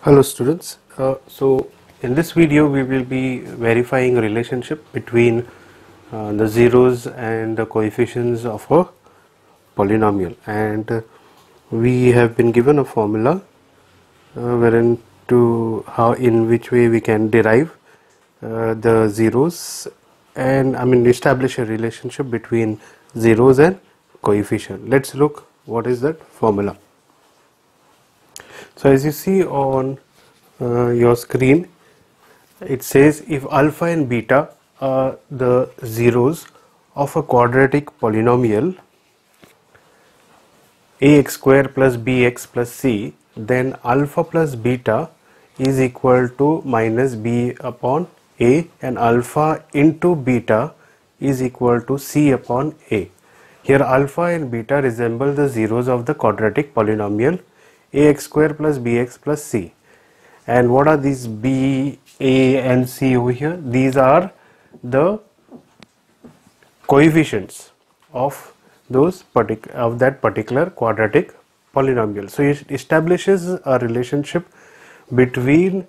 Hello students. So in this video we will be verifying a relationship between the zeros and the coefficients of a polynomial, and we have been given a formula wherein to how in which way we can derive the zeros and establish a relationship between zeros and coefficient. Let's look what is that formula. So as you see on your screen, it says if alpha and beta are the zeros of a quadratic polynomial ax square plus bx plus c, then alpha plus beta is equal to minus b upon a, and alpha into beta is equal to c upon a. Here alpha and beta resemble the zeros of the quadratic polynomial ax square plus bx plus c. And what are these b, a and c over here? These are the coefficients of that particular quadratic polynomial. So it establishes a relationship between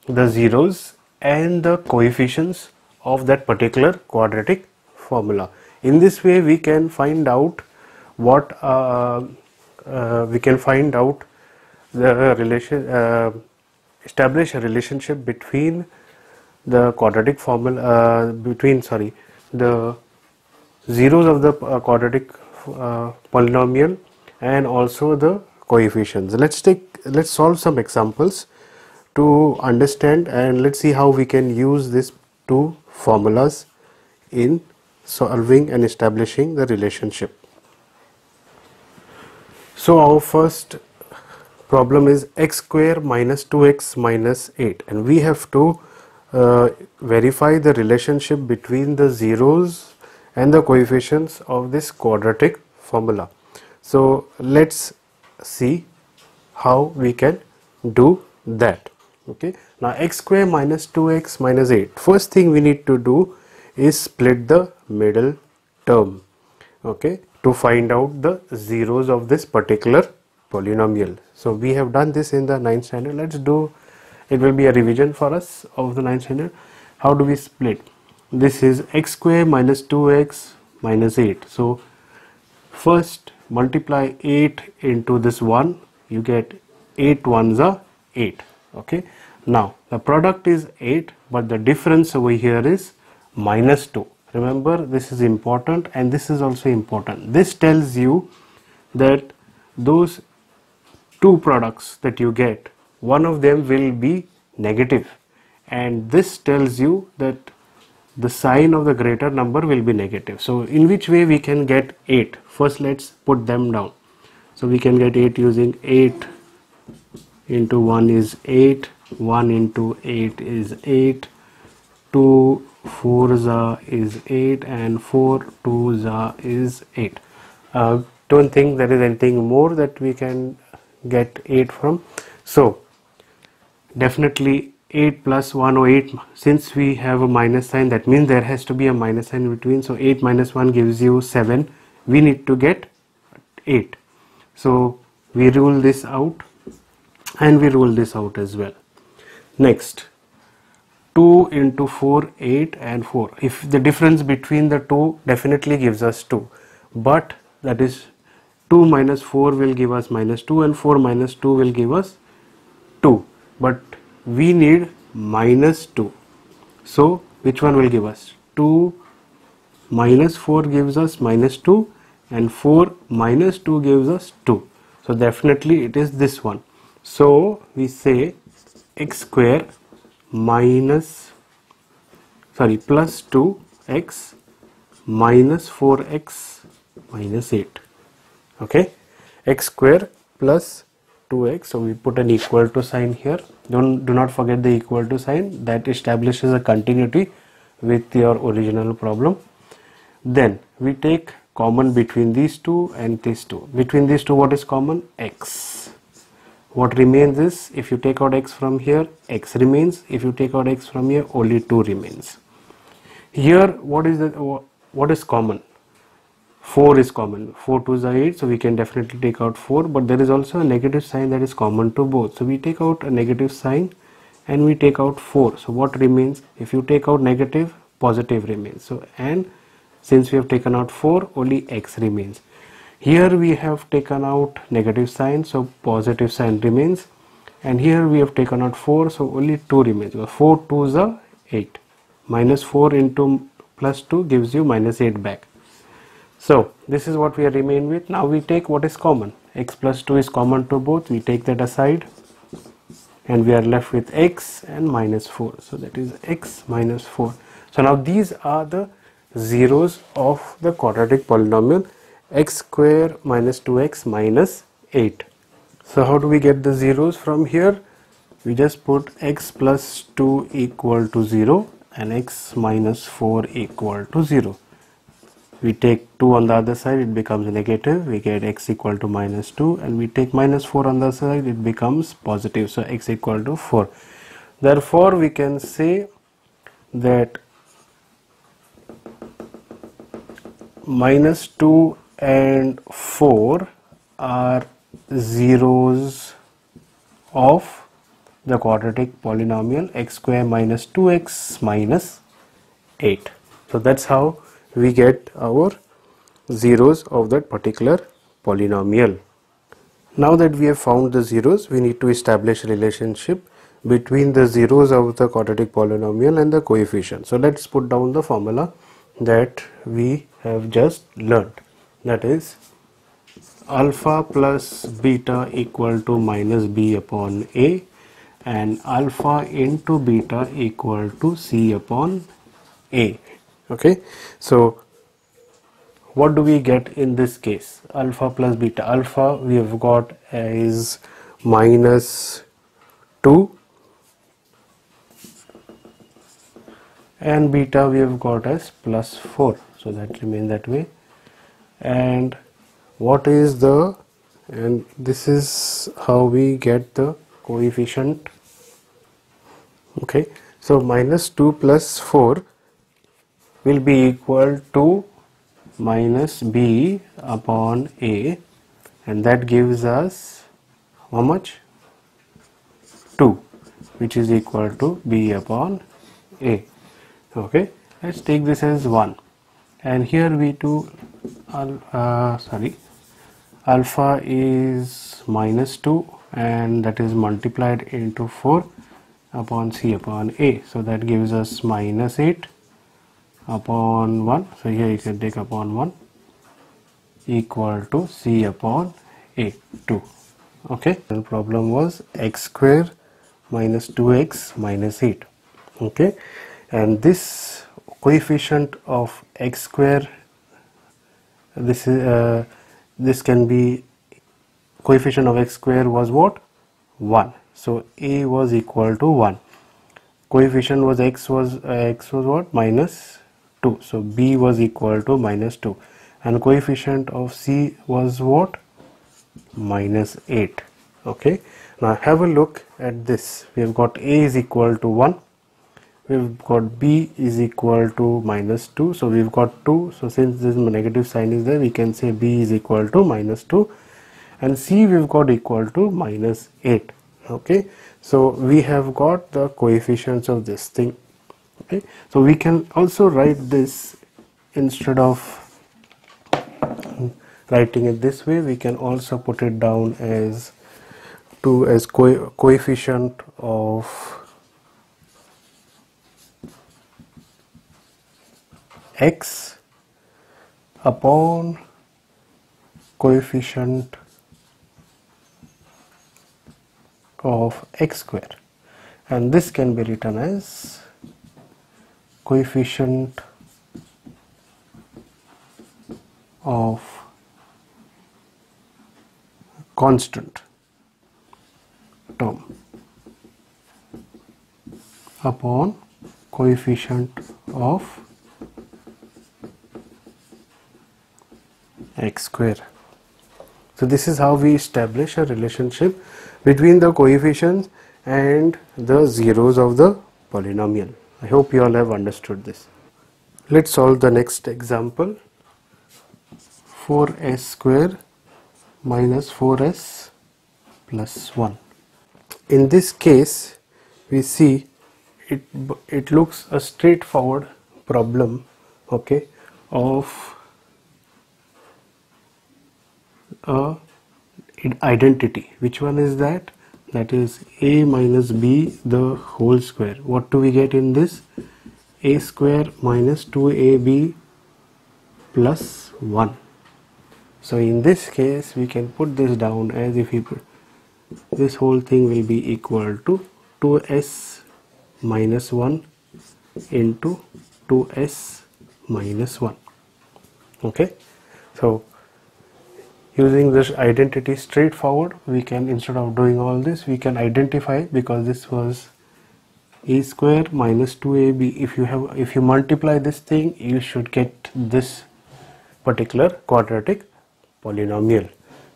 the zeros and the coefficients of that particular quadratic formula. In this way we can find out establish a relationship between the quadratic formula the zeros of the quadratic polynomial and also the coefficients. Let's solve some examples to understand, and let's see how we can use these two formulas in solving and establishing the relationship. So our first problem is x square minus 2x minus 8, and we have to verify the relationship between the zeros and the coefficients of this quadratic formula. So let's see how we can do that. Okay, now x square minus 2x minus 8, first thing we need to do is split the middle term, okay, to find out the zeros of this particular polynomial. So we have done this in the 9th standard. Let's do, it will be a revision for us of the 9th standard. How do we split? This is x square minus 2x minus 8. So first multiply 8 into this 1, you get 8 ones are 8. Okay, now the product is 8, but the difference over here is minus 2. Remember, this is important and this is also important. This tells you that those two products that you get, one of them will be negative, and this tells you that the sign of the greater number will be negative. So in which way we can get 8? First let's put them down. So we can get 8 using 8 into 1 is 8, 1 into 8 is 8, 2 4s is 8, and 4 2s is 8. Don't think there is anything more that we can get 8 from. So definitely 8 plus 1 or 8, since we have a minus sign, that means there has to be a minus sign in between. So 8 minus 1 gives you 7. We need to get 8. So we rule this out and we rule this out as well. Next, 2 into 4, 8 and 4. If the difference between the two definitely gives us 2, but that is 2 minus 4 will give us minus 2 and 4 minus 2 will give us 2, but we need minus 2. So which one will give us? 2 minus 4 gives us minus 2 and 4 minus 2 gives us 2. So definitely it is this one. So we say x square plus 2x minus 4x minus 8. Okay, x square plus 2x, so we put an equal to sign here. Do not forget the equal to sign, that establishes a continuity with your original problem. Then we take common between these two and these two. Between these two, what is common? X. What remains is, if you take out x from here, x remains. If you take out x from here, only 2 remains. Here what is common? 4 is common. 4 2s are 8, so we can definitely take out 4, but there is also a negative sign that is common to both. So we take out a negative sign and we take out 4. So what remains? If you take out negative, positive remains. So, and since we have taken out 4, only x remains. Here we have taken out negative sign, so positive sign remains. And here we have taken out 4, so only 2 remains. So 4 2s are 8. Minus 4 into plus 2 gives you minus 8 back. So this is what we are remain with. Now we take what is common. X plus 2 is common to both. We take that aside and we are left with x and minus 4. So that is x minus 4. So now these are the zeros of the quadratic polynomial x square minus 2x minus 8. So how do we get the zeros from here? We just put x plus 2 equal to 0 and x minus 4 equal to 0. We take 2 on the other side, it becomes negative. We get x equal to minus 2, and we take minus 4 on the other side, it becomes positive. So x equal to 4. Therefore, we can say that minus 2 and 4 are zeros of the quadratic polynomial x square minus 2x minus 8. So that's how we get our zeros of that particular polynomial. Now that we have found the zeros, we need to establish a relationship between the zeros of the quadratic polynomial and the coefficient. So let's put down the formula that we have just learned. That is alpha plus beta equal to minus b upon a, and alpha into beta equal to c upon a. Okay, so what do we get in this case? Alpha plus beta. Alpha we have got as minus 2 and beta we have got as plus 4. So that remains that way. And what is the, and this is how we get the coefficient. Okay, so minus 2 plus 4 will be equal to minus b upon a, and that gives us how much? 2, which is equal to b upon a. Okay, let's take this as 1, and here we do alpha is minus 2, and that is multiplied into 4 upon c upon a. So that gives us minus 8 upon 1. So here you can take upon 1 equal to c upon a 2. Okay, the problem was x square minus 2x minus 8. Okay, and this coefficient of x square, this can be, coefficient of x square was what? 1. So a was equal to 1. Coefficient was x was what? Minus 2. So b was equal to minus 2, and coefficient of c was what? Minus 8. Okay, now have a look at this. We have got a is equal to 1, we've got b is equal to minus 2, so we've got 2. So since this negative sign is there, we can say b is equal to minus 2, and c we've got equal to minus 8. Okay, so we have got the coefficients of this thing. Okay, so we can also write this, instead of writing it this way, we can also put it down as coefficient of x upon coefficient of x square, and this can be written as coefficient of constant term upon coefficient of x square. So this is how we establish a relationship between the coefficients and the zeros of the polynomial. I hope you all have understood this. Let's solve the next example. 4s square minus 4s plus 1. In this case, we see it looks a straightforward problem, okay, of a identity. Which one is that? That is a minus b the whole square. What do we get in this? A square minus 2ab plus 1. So in this case we can put this down as if we put this whole thing will be equal to 2s minus 1 into 2s minus 1. Okay, so using this identity straightforward, we can, instead of doing all this, we can identify, because this was a square minus 2ab. If you multiply this thing, you should get this particular quadratic polynomial.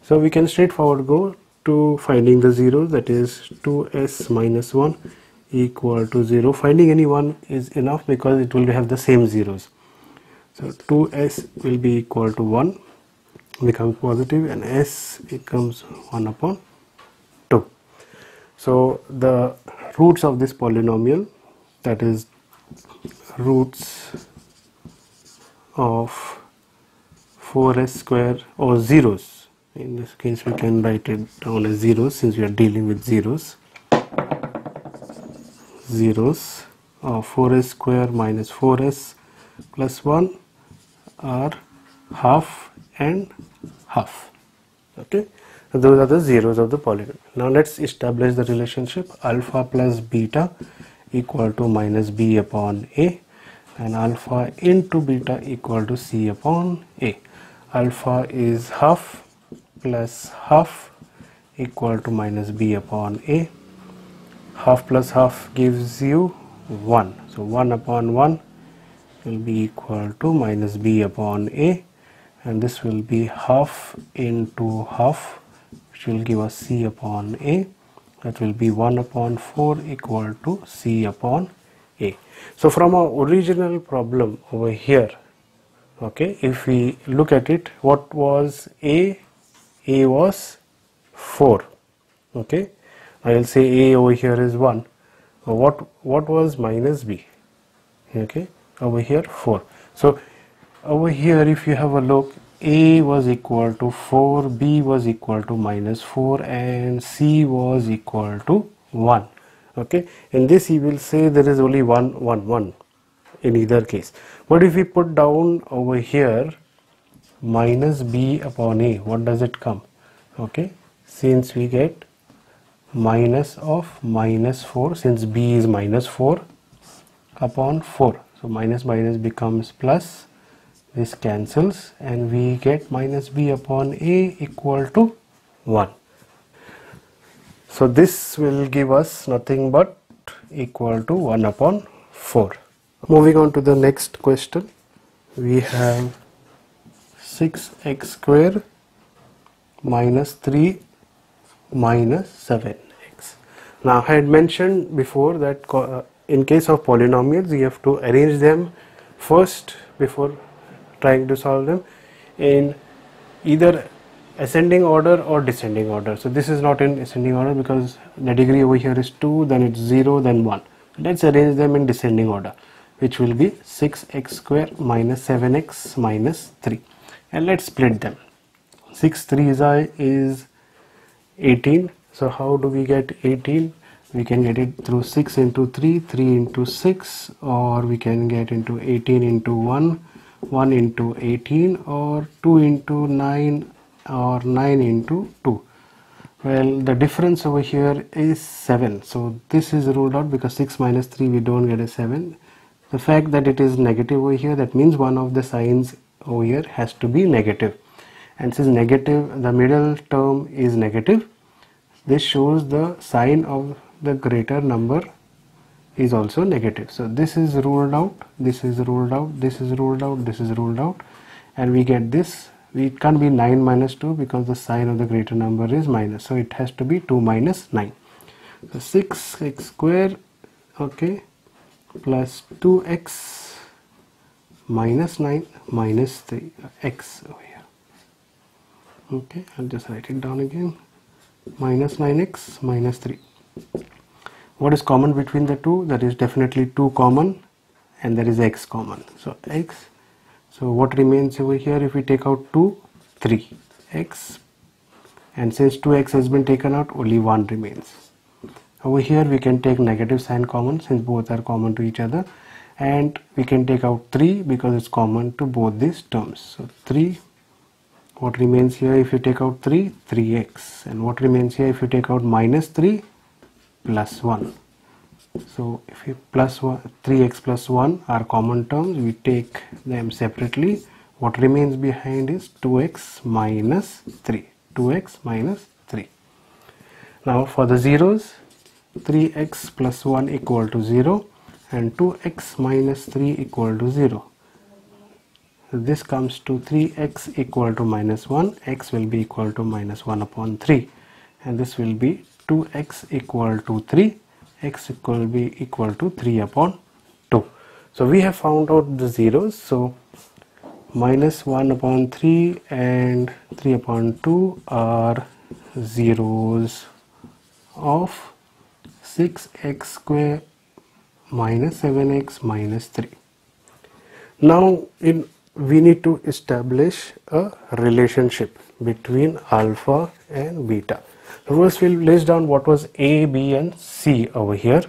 So we can straightforward go to finding the zeros, that is 2s minus 1 equal to 0. Finding any one is enough because it will have the same zeros. So 2s will be equal to 1, becomes positive, and s becomes 1 upon 2. So the roots of this polynomial, that is roots of 4s square, or zeros, in this case we can write it down as zeros since we are dealing with zeros. Zeros of 4s square minus 4s plus 1 are half and half. Okay, so those are the zeros of the polynomial. Now let's establish the relationship alpha plus beta equal to minus b upon a, and alpha into beta equal to c upon a. Alpha is half plus half equal to minus b upon a. Half plus half gives you 1. So 1 upon 1 will be equal to minus b upon a, and this will be half into half, which will give us c upon a. That will be 1 upon 4 equal to c upon a. So from our original problem over here, okay, if we look at it, what was a? A was 4. Okay, I will say a over here is 1. What was minus b? Okay, over here 4. So over here, if you have a look, a was equal to 4, b was equal to minus 4, and c was equal to 1. Okay, in this you will say there is only 1 1 1 in either case. But if we put down over here minus b upon a, what does it come? Okay, since we get minus of minus 4, since b is minus 4 upon 4, so minus minus becomes plus, this cancels, and we get minus b upon a equal to 1. So this will give us nothing but equal to 1 upon 4. Moving on to the next question, we have 6x square minus 3 minus 7x. Now I had mentioned before that in case of polynomials you have to arrange them first before trying to solve them in either ascending order or descending order. So this is not in ascending order because the degree over here is 2, then it's 0, then 1. Let's arrange them in descending order, which will be 6x square minus 7x minus 3, and let's split them. 6 3s is 18. So how do we get 18? We can get it through 6 into 3, 3 into 6, or we can get into 18 into 1, 1 into 18, or 2 into 9, or 9 into 2. Well, the difference over here is 7. So this is ruled out because 6 minus 3 we don't get a 7. The fact that it is negative over here, that means one of the signs over here has to be negative. And since negative, the middle term is negative, this shows the sign of the greater number is also negative. So this is ruled out, this is ruled out, this is ruled out, this is ruled out, and we get this. It can't be 9 minus 2 because the sign of the greater number is minus. So it has to be 2 minus 9. So 6x square, okay, plus 2x minus 9 minus 3x over here. Okay, I'll just write it down again. Minus 9x minus 3. What is common between the two? There is definitely 2 common and there is x common. So x. So what remains over here if we take out 2? 3. X. And since 2x has been taken out, only 1 remains. Over here we can take negative sign common since both are common to each other. And we can take out 3 because it's common to both these terms. So 3. What remains here if you take out 3? 3x. And what remains here if you take out minus 3? Plus 1. So if you plus 1, 3x plus 1 are common terms, we take them separately. What remains behind is 2x minus 3. 2x minus 3. Now for the zeros, 3x plus 1 equal to 0 and 2x minus 3 equal to 0. This comes to 3x equal to minus 1, x will be equal to minus 1 upon 3, and this will be 2x equal to 3, x will be equal to 3 upon 2. So we have found out the zeros. So minus 1 upon 3 and 3 upon 2 are zeros of 6x square minus 7x minus 3. Now we need to establish a relationship between alpha and beta. So first we'll list down what was A, B and C over here.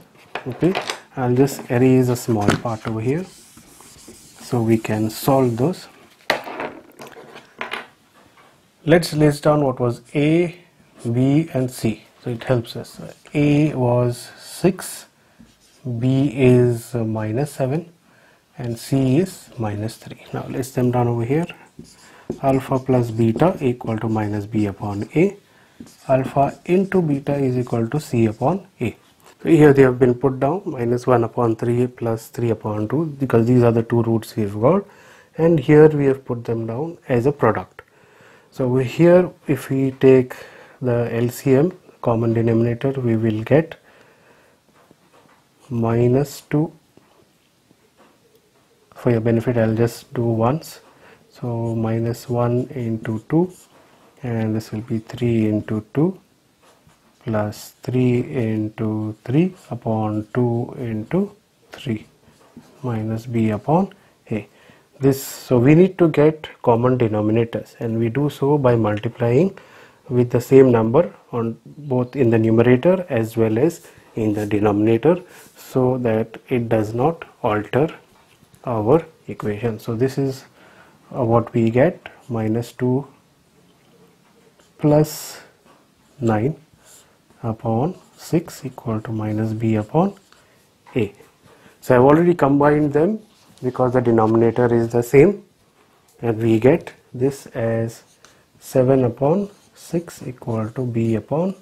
Okay, I'll just erase a small part over here so we can solve those. Let's list down what was A, B and C. So it helps us. A was 6, B is minus 7 and C is minus 3. Now list them down over here. Alpha plus beta equal to minus B upon A. Alpha into beta is equal to C upon A. So here they have been put down, minus 1 upon 3 plus 3 upon 2, because these are the two roots we've got, and here we have put them down as a product. So over here if we take the LCM, common denominator, we will get minus 2. For your benefit I'll just do once. So minus 1 into 2, and this will be 3 into 2 plus 3 into 3 upon 2 into 3 minus B upon A. So we need to get common denominators, and we do so by multiplying with the same number on both in the numerator as well as in the denominator, so that it does not alter our equation. So this is what we get, minus 2 plus 9 upon 6 equal to minus B upon A. So I have already combined them because the denominator is the same, and we get this as 7 upon 6 equal to B upon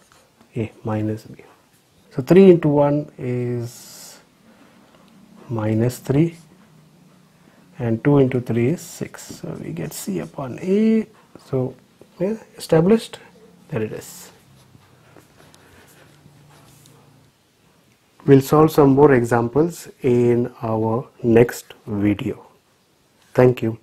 A minus B. So 3 into 1 is minus 3 and 2 into 3 is 6. So we get C upon A. So yeah, established. There it is. We'll solve some more examples in our next video. Thank you.